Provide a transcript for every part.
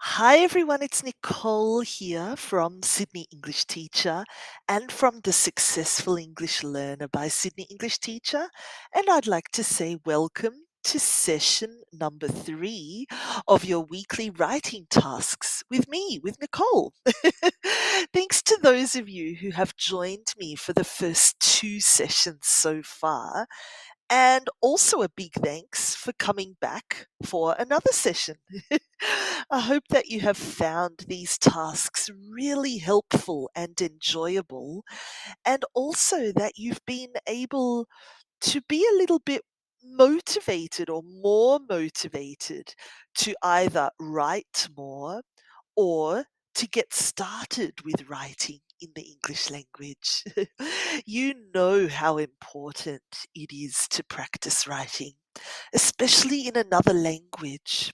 Hi everyone, it's Nicole here from Sydney English Teacher and from the Successful English Learner by Sydney English Teacher. And I'd like to say welcome to session number 3 of your weekly writing tasks with me, with Nicole. Thanks to those of you who have joined me for the first 2 sessions so far. And also a big thanks for coming back for another session. I hope that you have found these tasks really helpful and enjoyable, and also that you've been able to be a little bit motivated or more motivated to either write more or to get started with writing in the English language. You know how important it is to practice writing, especially in another language.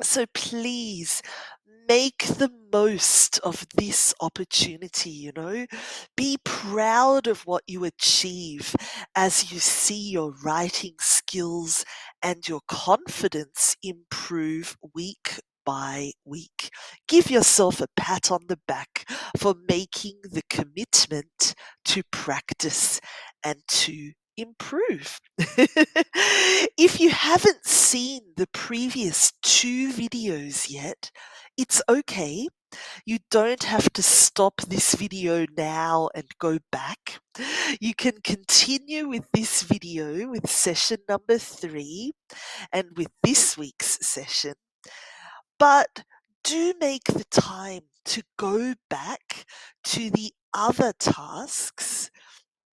So please make the most of this opportunity. Be proud of what you achieve as you see your writing skills and your confidence improve week by week. Give yourself a pat on the back for making the commitment to practice and to improve. If you haven't seen the previous 2 videos yet, it's okay. You don't have to stop this video now and go back. You can continue with this video with session number 3 and with this week's session. But do make the time to go back to the other tasks,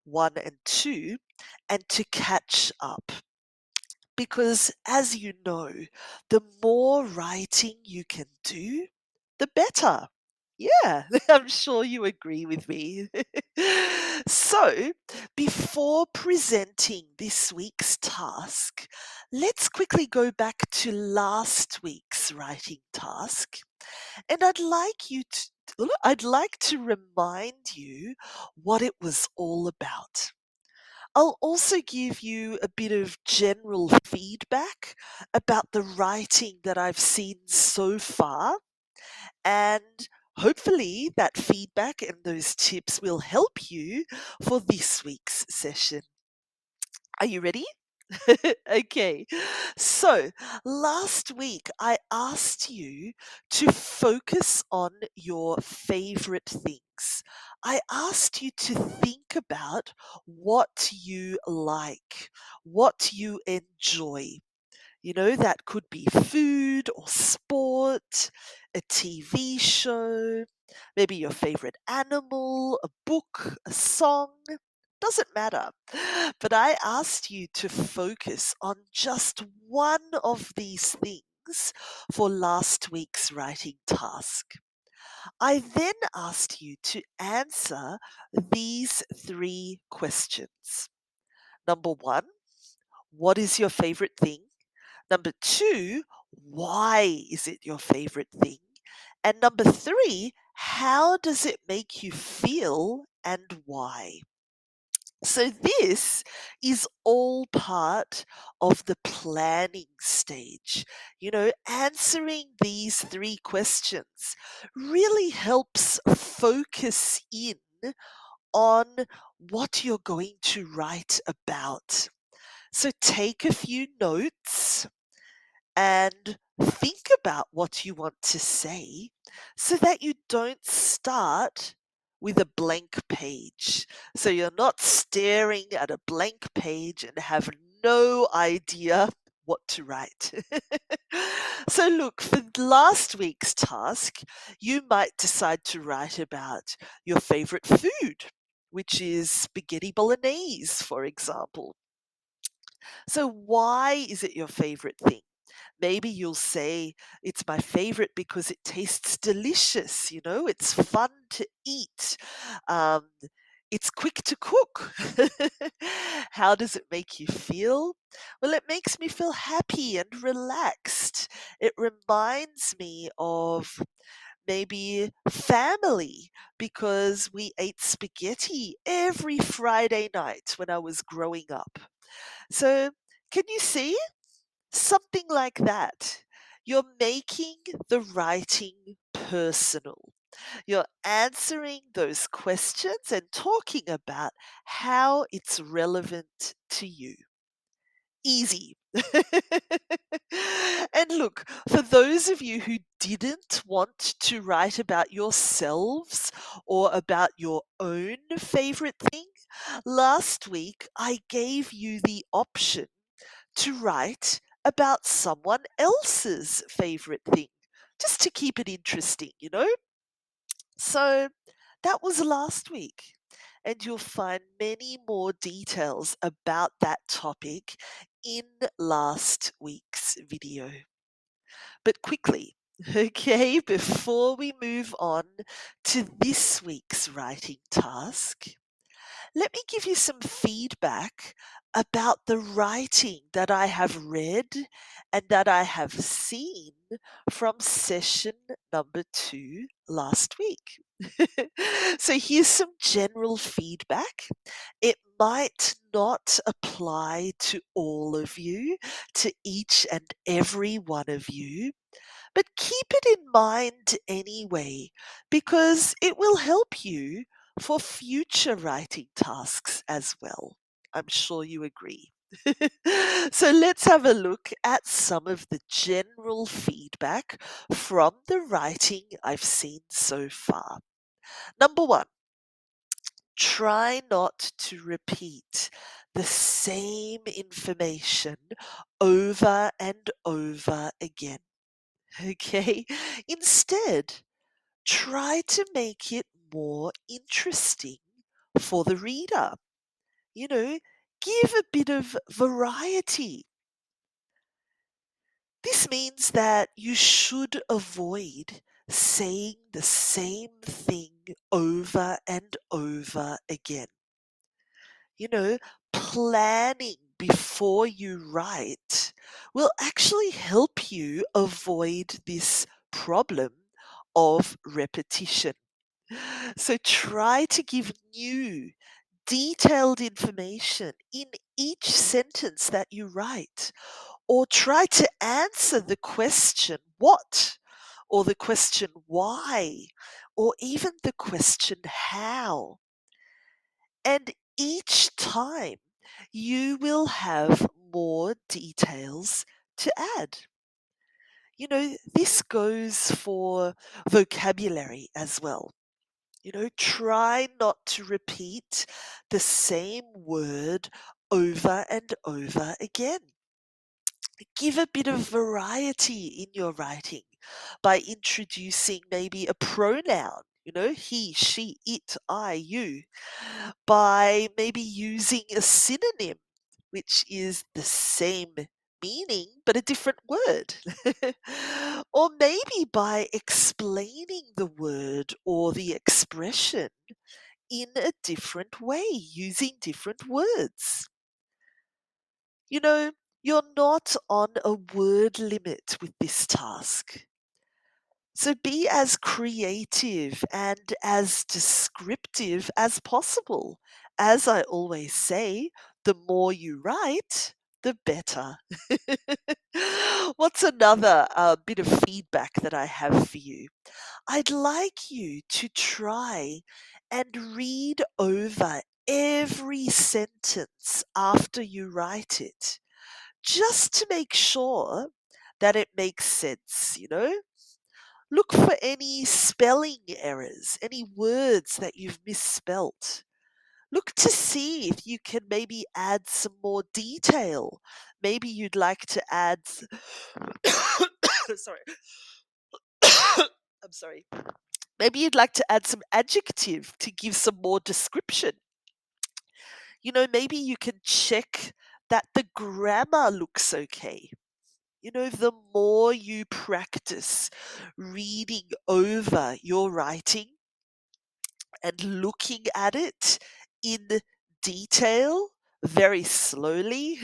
1 and 2, and to catch up. Because as you know, the more writing you can do, the better. Yeah, I'm sure you agree with me. So, before presenting this week's task, let's quickly go back to last week's writing task. And I'd like to remind you what it was all about. I'll also give you a bit of general feedback about the writing that I've seen so far, and hopefully that feedback and those tips will help you for this week's session. Are you ready? Okay. So last week I asked you to focus on your favorite things. I asked you to think about what you like, what you enjoy. That could be food or sport, a TV show, maybe your favorite animal, a book, a song. Doesn't matter. But I asked you to focus on just one of these things for last week's writing task. I then asked you to answer these 3 questions. Number 1, what is your favorite thing? Number 2, why is it your favorite thing? And number 3, how does it make you feel and why? So this is all part of the planning stage. Answering these 3 questions really helps focus in on what you're going to write about. So take a few notes and think about what you want to say so that you don't start with a blank page. So you're not staring at a blank page and have no idea what to write. So look, for last week's task, you might decide to write about your favorite food, which is spaghetti bolognese, for example. So why is it your favorite thing? Maybe you'll say, it's my favorite because it tastes delicious, it's fun to eat. Um, it's quick to cook. How does it make you feel? Well, it makes me feel happy and relaxed. It reminds me of maybe family because we ate spaghetti every Friday night when I was growing up. So, can you see? Something like that. You're making the writing personal. You're answering those questions and talking about how it's relevant to you. Easy. And look, for those of you who didn't want to write about yourselves or about your own favorite thing, last week I gave you the option to write about someone else's favorite thing, just to keep it interesting, you know? So that was last week. And you'll find many more details about that topic in last week's video. But quickly, okay, before we move on to this week's writing task, let me give you some feedback about the writing that I have read and that I have seen from session number 2 last week. So here's some general feedback. It might not apply to all of you, to each and every one of you, but keep it in mind anyway, because it will help you for future writing tasks as well. I'm sure you agree. So let's have a look at some of the general feedback from the writing I've seen so far. Number 1, try not to repeat the same information over and over again. Okay? Instead, try to make it more interesting for the reader. You know, give a bit of variety. This means that you should avoid saying the same thing over and over again. You know, planning before you write will actually help you avoid this problem of repetition. So try to give new, detailed information in each sentence that you write, or try to answer the question what, or the question why, or even the question how. And each time you will have more details to add. You know, this goes for vocabulary as well. You know, try not to repeat the same word over and over again. Give a bit of variety in your writing by introducing maybe a pronoun, you know, he, she, it, I, you, by maybe using a synonym, which is the same meaning but a different word. Or maybe by explaining the word or the expression in a different way, using different words. You know, you're not on a word limit with this task. So be as creative and as descriptive as possible. As I always say, the more you write, the better. What's another bit of feedback that I have for you? I'd like you to try and read over every sentence after you write it, just to make sure that it makes sense, you know? Look for any spelling errors, any words that you've misspelt. Look to see if you can maybe add some more detail. Maybe you'd like to add. Sorry. I'm sorry. Maybe you'd like to add some adjective to give some more description. You know, maybe you can check that the grammar looks okay. You know, the more you practice reading over your writing and looking at it in detail very slowly,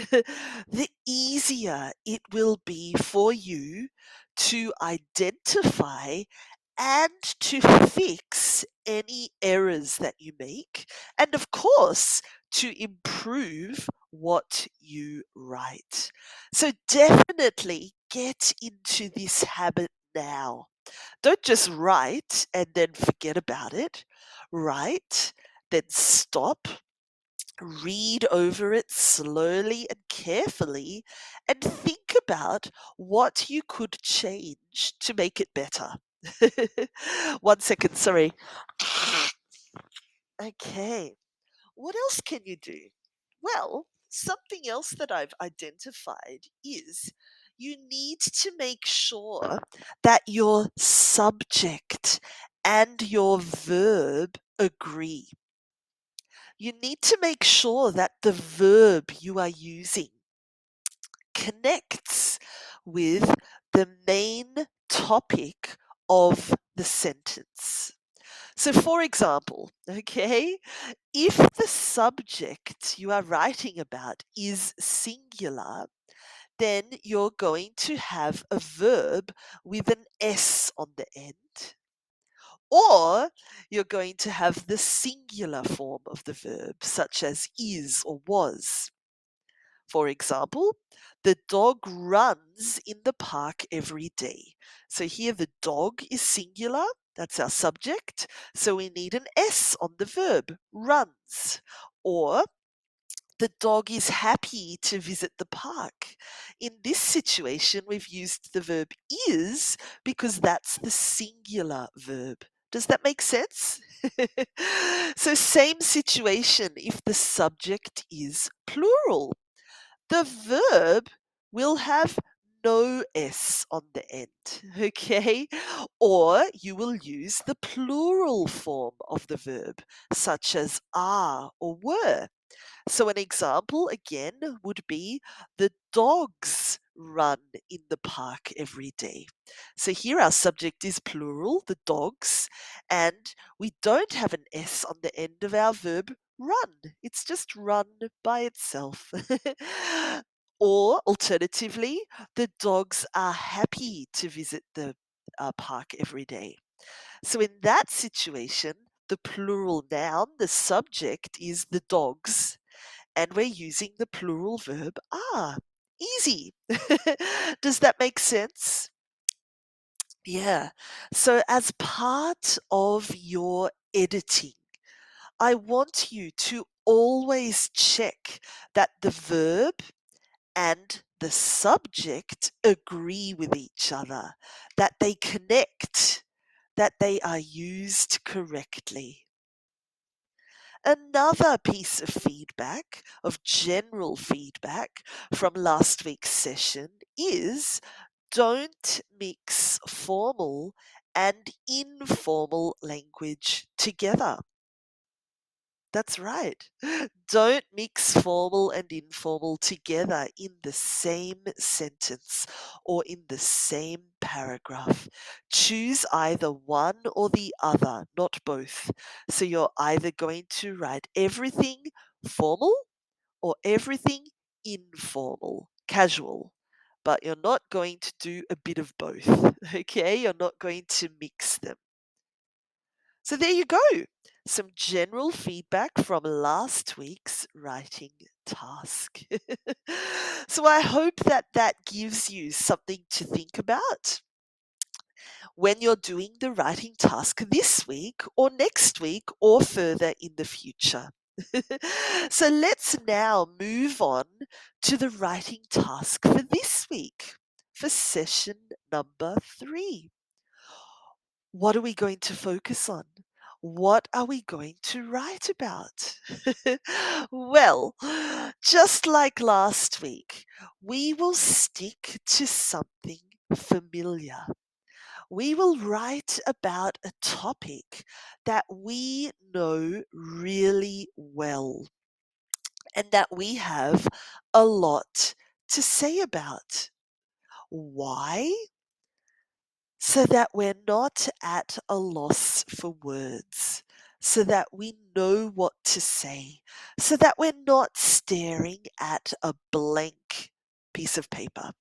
the easier it will be for you to identify and to fix any errors that you make, and of course, to improve what you write. So definitely get into this habit now. Don't just write and then forget about it. Write, then stop, read over it slowly and carefully, and think about what you could change to make it better. 1 second, sorry. Okay. What else can you do? Well, something else that I've identified is you need to make sure that your subject and your verb agree. You need to make sure that the verb you are using connects with the main topic of the sentence. So, for example, okay, if the subject you are writing about is singular, then you're going to have a verb with an S on the end, or you're going to have the singular form of the verb, such as is or was. For example, the dog runs in the park every day. So here the dog is singular, that's our subject. So we need an S on the verb, runs. Or the dog is happy to visit the park. In this situation, we've used the verb is because that's the singular verb. Does that make sense? So, same situation if the subject is plural. The verb will have no S on the end, okay? Or you will use the plural form of the verb, such as are or were. So, an example again would be the dogs run in the park every day. So, here our subject is plural, the dogs, and we don't have an S on the end of our verb run. It's just run by itself. Or alternatively, the dogs are happy to visit the park every day. So, in that situation, the plural noun, the subject is the dogs, and we're using the plural verb are. Easy. Does that make sense? Yeah. So, as part of your editing, I want you to always check that the verb and the subject agree with each other, that they connect, that they are used correctly. Another piece of feedback, of general feedback from last week's session is don't mix formal and informal language together. That's right. Don't mix formal and informal together in the same sentence or in the same paragraph. Choose either one or the other, not both. So you're either going to write everything formal or everything informal, casual. But you're not going to do a bit of both, okay? You're not going to mix them. So there you go. Some general feedback from last week's writing task. So I hope that that gives you something to think about when you're doing the writing task this week or next week or further in the future. So let's now move on to the writing task for this week, for session number 3. What are we going to focus on? What are we going to write about? Well, just like last week, we will stick to something familiar. We will write about a topic that we know really well and that we have a lot to say about. Why? So that we're not at a loss for words, so that we know what to say, so that we're not staring at a blank piece of paper.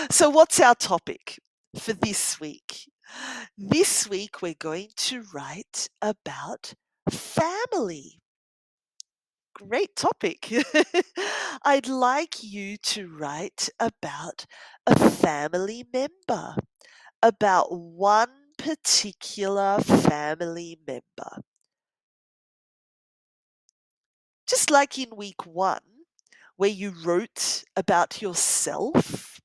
So, what's our topic for this week? This week, we're going to write about family. great topic. I'd like you to write about a family member, about one particular family member. Just like in week one, where you wrote about yourself,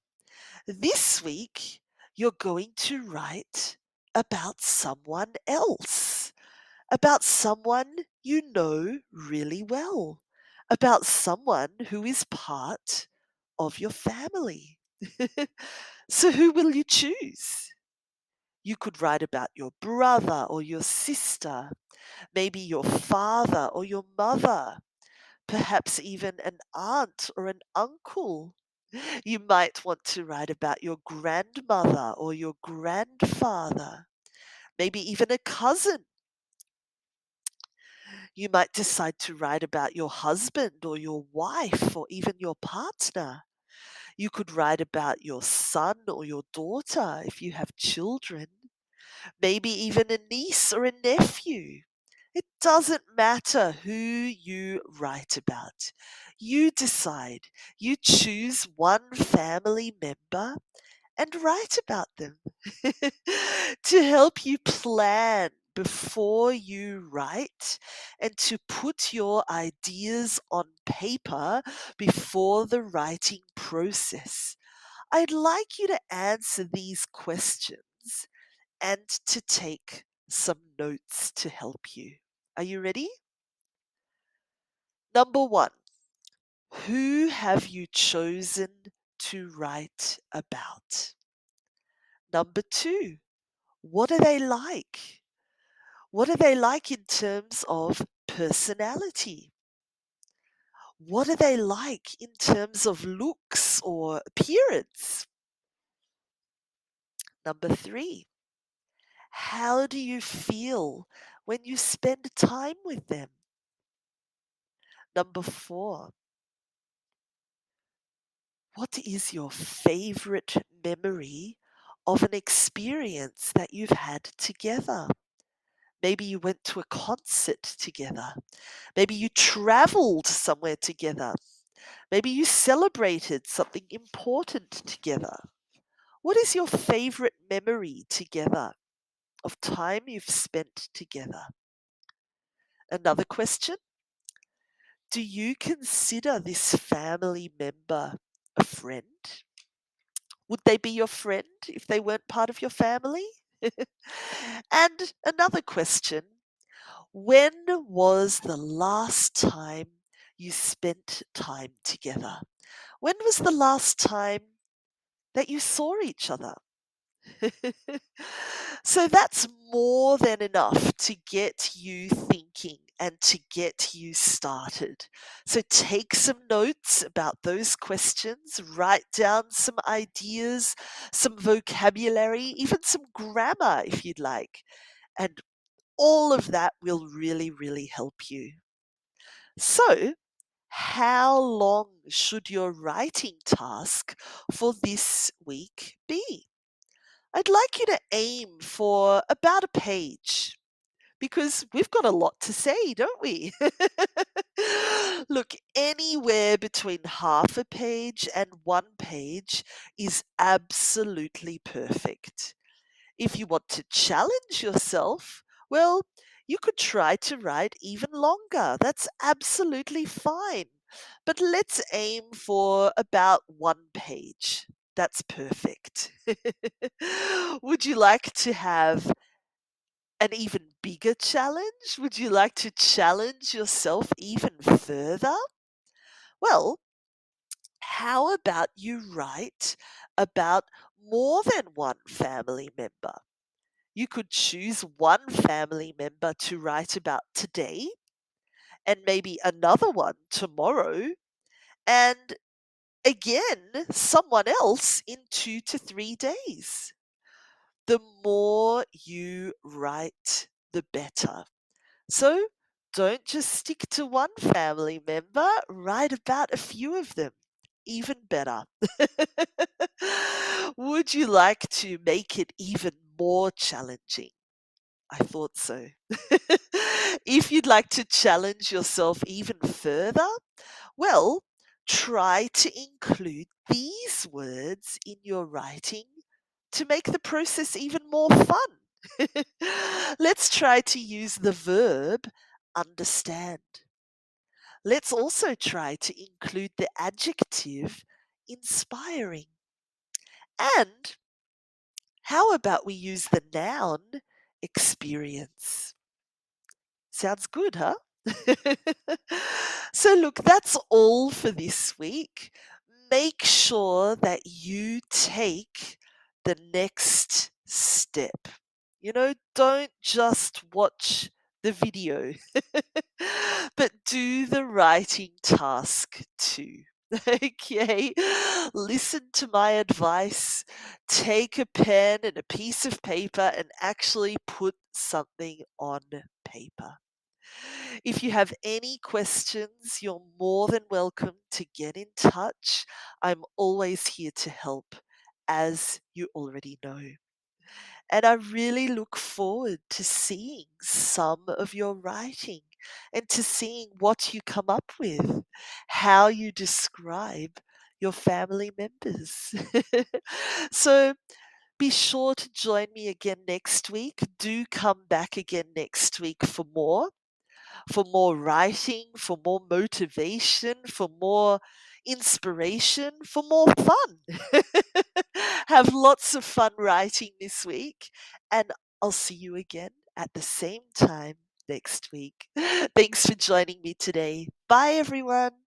this week you're going to write about someone else, about someone you know really well, about someone who is part of your family. So, who will you choose? You could write about your brother or your sister, maybe your father or your mother, perhaps even an aunt or an uncle. You might want to write about your grandmother or your grandfather, maybe even a cousin. You might decide to write about your husband or your wife or even your partner. You could write about your son or your daughter if you have children, maybe even a niece or a nephew. It doesn't matter who you write about. You decide. You choose one family member and write about them to help you plan before you write and to put your ideas on paper before the writing process. I'd like you to answer these questions and to take some notes to help you. Are you ready? Number one, who have you chosen to write about? Number two, what are they like? What are they like in terms of personality? What are they like in terms of looks or appearance? Number three, how do you feel when you spend time with them? Number four, what is your favorite memory of an experience that you've had together? Maybe you went to a concert together. Maybe you traveled somewhere together. Maybe you celebrated something important together. What is your favorite memory together of time you've spent together? Another question. Do you consider this family member a friend? Would they be your friend if they weren't part of your family? And another question. When was the last time you spent time together? When was the last time that you saw each other? So that's more than enough to get you thinking and to get you started. So take some notes about those questions, write down some ideas, some vocabulary, even some grammar if you'd like. And all of that will really, really help you. So, how long should your writing task for this week be? I'd like you to aim for about a page because we've got a lot to say, don't we? Look, anywhere between half a page and one page is absolutely perfect. If you want to challenge yourself, well, you could try to write even longer. That's absolutely fine. But let's aim for about one page. That's perfect. Would you like to have an even bigger challenge? Would you like to challenge yourself even further? Well, how about you write about more than one family member? You could choose one family member to write about today, and maybe another one tomorrow, and again, someone else in 2 to 3 days. The more you write, the better. So don't just stick to one family member, write about a few of them. Even better. Would you like to make it even more challenging? I thought so. If you'd like to challenge yourself even further, well, try to include these words in your writing to make the process even more fun. Let's try to use the verb understand. Let's also try to include the adjective inspiring. And how about we use the noun experience? Sounds good, huh? So, look, that's all for this week. Make sure that you take the next step. Don't just watch the video, but do the writing task too. Okay, listen to my advice. Take a pen and a piece of paper and actually put something on paper. If you have any questions, you're more than welcome to get in touch. I'm always here to help, as you already know. And I really look forward to seeing some of your writing and to seeing what you come up with, how you describe your family members. So be sure to join me again next week. Do come back again next week for more writing, for more motivation, for more inspiration, for more fun. Have lots of fun writing this week, and I'll see you again at the same time next week. Thanks for joining me today. Bye, everyone.